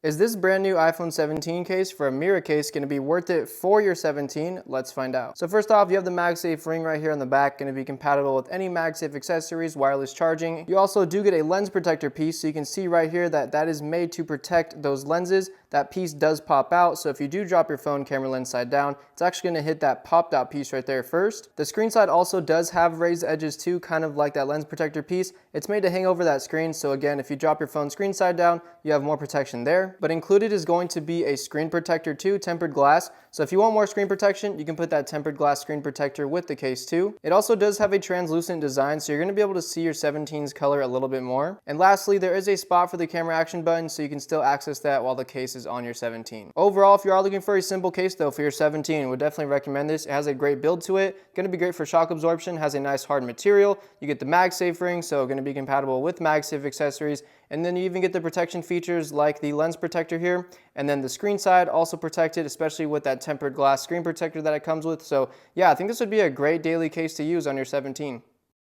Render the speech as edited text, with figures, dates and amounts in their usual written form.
Is this brand new iPhone 17 case from Miracase going to be worth it for your 17? Let's find out. So first off, you have the MagSafe ring right here on the back, going to be compatible with any MagSafe accessories, wireless charging. You also do get a lens protector piece, so you can see right here that that is made to protect those lenses. That piece does pop out, so if you do drop your phone camera lens side down, it's actually going to hit that popped out piece right there first. The screen side also does have raised edges too, kind of like that lens protector piece. It's made to hang over that screen, so again, if you drop your phone screen side down, you have more protection there. But included is going to be a screen protector too, tempered glass. So if you want more screen protection, you can put that tempered glass screen protector with the case too. It also does have a translucent design, so you're going to be able to see your 17's color a little bit more. And lastly, there is a spot for the camera action button, so you can still access that while the case is on your 17. Overall, if you are looking for a simple case though for your 17, I would definitely recommend this. It has a great build to it, going to be great for shock absorption, has a nice hard material. You get the MagSafe ring, so going to be compatible with MagSafe accessories. And then you even get the protection features like the lens protector here, and then the screen side also protected, especially with that tempered glass screen protector that it comes with. So yeah, I think this would be a great daily case to use on your 17.